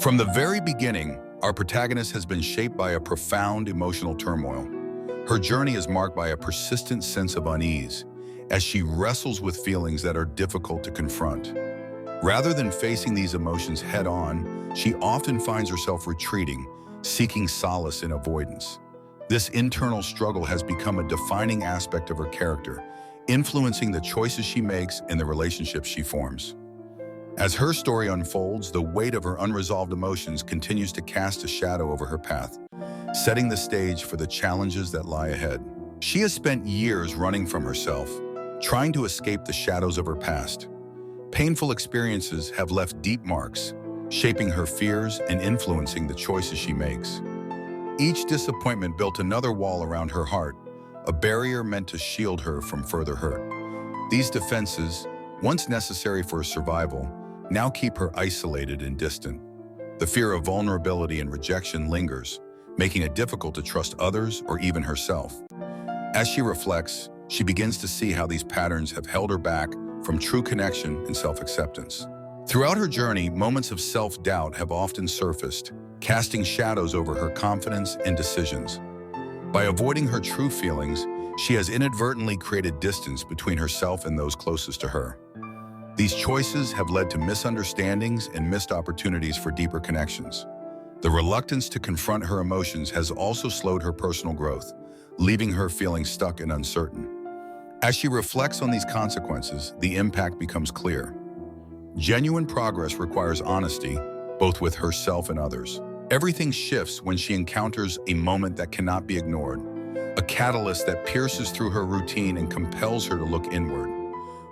From the very beginning, our protagonist has been shaped by a profound emotional turmoil. Her journey is marked by a persistent sense of unease as she wrestles with feelings that are difficult to confront. Rather than facing these emotions head-on, she often finds herself retreating, seeking solace in avoidance. This internal struggle has become a defining aspect of her character, influencing the choices she makes and the relationships she forms. As her story unfolds, the weight of her unresolved emotions continues to cast a shadow over her path, setting the stage for the challenges that lie ahead. She has spent years running from herself, trying to escape the shadows of her past. Painful experiences have left deep marks, shaping her fears and influencing the choices she makes. Each disappointment built another wall around her heart, a barrier meant to shield her from further hurt. These defenses, once necessary for survival, now keep her isolated and distant. The fear of vulnerability and rejection lingers, making it difficult to trust others or even herself. As she reflects, she begins to see how these patterns have held her back from true connection and self-acceptance. Throughout her journey, moments of self-doubt have often surfaced, casting shadows over her confidence and decisions. By avoiding her true feelings, she has inadvertently created distance between herself and those closest to her. These choices have led to misunderstandings and missed opportunities for deeper connections. The reluctance to confront her emotions has also slowed her personal growth, leaving her feeling stuck and uncertain. As she reflects on these consequences, the impact becomes clear. Genuine progress requires honesty, both with herself and others. Everything shifts when she encounters a moment that cannot be ignored, a catalyst that pierces through her routine and compels her to look inward.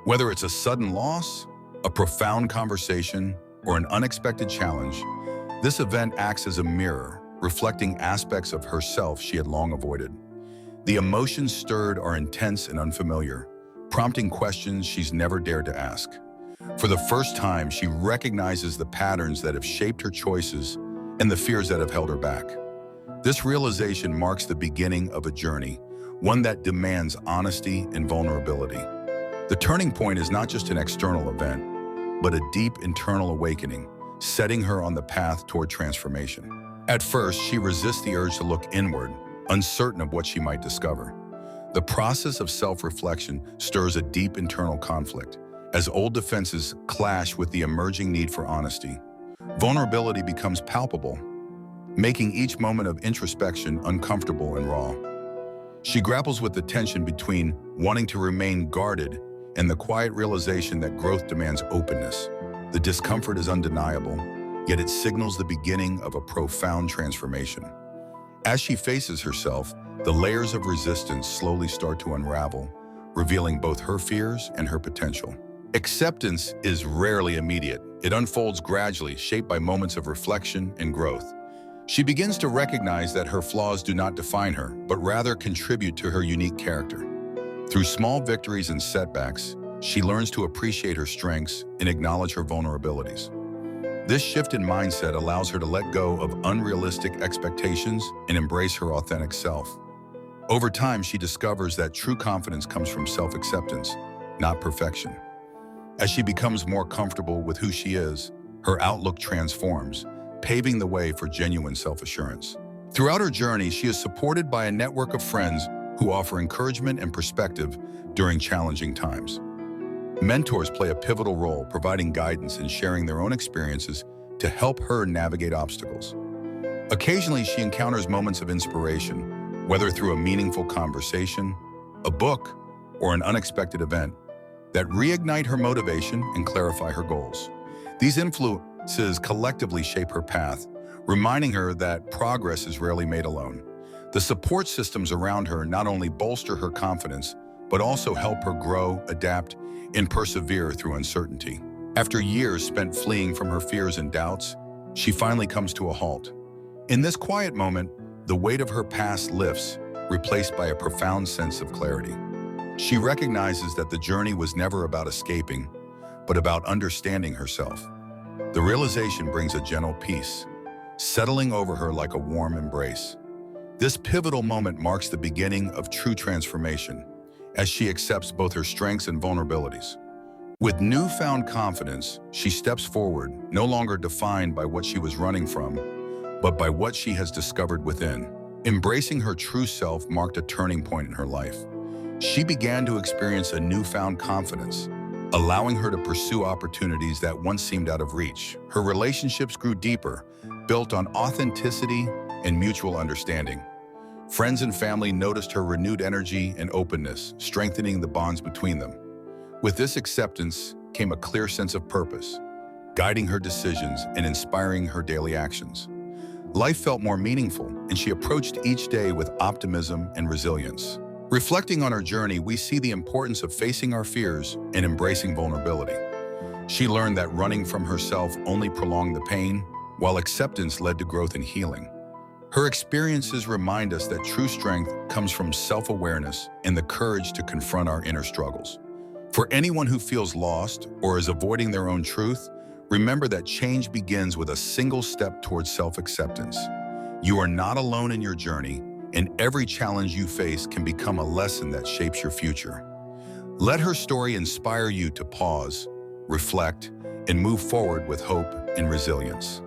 Whether it's a sudden loss, a profound conversation, or an unexpected challenge, this event acts as a mirror, reflecting aspects of herself she had long avoided. The emotions stirred are intense and unfamiliar, prompting questions she's never dared to ask. For the first time, she recognizes the patterns that have shaped her choices and the fears that have held her back. This realization marks the beginning of a journey, one that demands honesty and vulnerability. The turning point is not just an external event, but a deep internal awakening, setting her on the path toward transformation. At first, she resists the urge to look inward, uncertain of what she might discover. The process of self-reflection stirs a deep internal conflict, as old defenses clash with the emerging need for honesty. Vulnerability becomes palpable, making each moment of introspection uncomfortable and raw. She grapples with the tension between wanting to remain guarded and the quiet realization that growth demands openness. The discomfort is undeniable, yet it signals the beginning of a profound transformation. As she faces herself, the layers of resistance slowly start to unravel, revealing both her fears and her potential. Acceptance is rarely immediate. It unfolds gradually, shaped by moments of reflection and growth. She begins to recognize that her flaws do not define her, but rather contribute to her unique character. Through small victories and setbacks, she learns to appreciate her strengths and acknowledge her vulnerabilities. This shift in mindset allows her to let go of unrealistic expectations and embrace her authentic self. Over time, she discovers that true confidence comes from self-acceptance, not perfection. As she becomes more comfortable with who she is, her outlook transforms, paving the way for genuine self-assurance. Throughout her journey, she is supported by a network of friends who offer encouragement and perspective during challenging times. Mentors play a pivotal role, providing guidance and sharing their own experiences to help her navigate obstacles. Occasionally, she encounters moments of inspiration, whether through a meaningful conversation, a book, or an unexpected event, that reignite her motivation and clarify her goals. These influences collectively shape her path, reminding her that progress is rarely made alone. The support systems around her not only bolster her confidence, but also help her grow, adapt, and persevere through uncertainty. After years spent fleeing from her fears and doubts, she finally comes to a halt. In this quiet moment, the weight of her past lifts, replaced by a profound sense of clarity. She recognizes that the journey was never about escaping, but about understanding herself. The realization brings a gentle peace, settling over her like a warm embrace. This pivotal moment marks the beginning of true transformation, as she accepts both her strengths and vulnerabilities. With newfound confidence, she steps forward, no longer defined by what she was running from, but by what she has discovered within. Embracing her true self marked a turning point in her life. She began to experience a newfound confidence, allowing her to pursue opportunities that once seemed out of reach. Her relationships grew deeper, built on authenticity and mutual understanding. Friends and family noticed her renewed energy and openness, strengthening the bonds between them. With this acceptance came a clear sense of purpose, guiding her decisions and inspiring her daily actions. Life felt more meaningful, and she approached each day with optimism and resilience. Reflecting on her journey, we see the importance of facing our fears and embracing vulnerability. She learned that running from herself only prolonged the pain, while acceptance led to growth and healing. Her experiences remind us that true strength comes from self-awareness and the courage to confront our inner struggles. For anyone who feels lost or is avoiding their own truth, remember that change begins with a single step towards self-acceptance. You are not alone in your journey, and every challenge you face can become a lesson that shapes your future. Let her story inspire you to pause, reflect, and move forward with hope and resilience.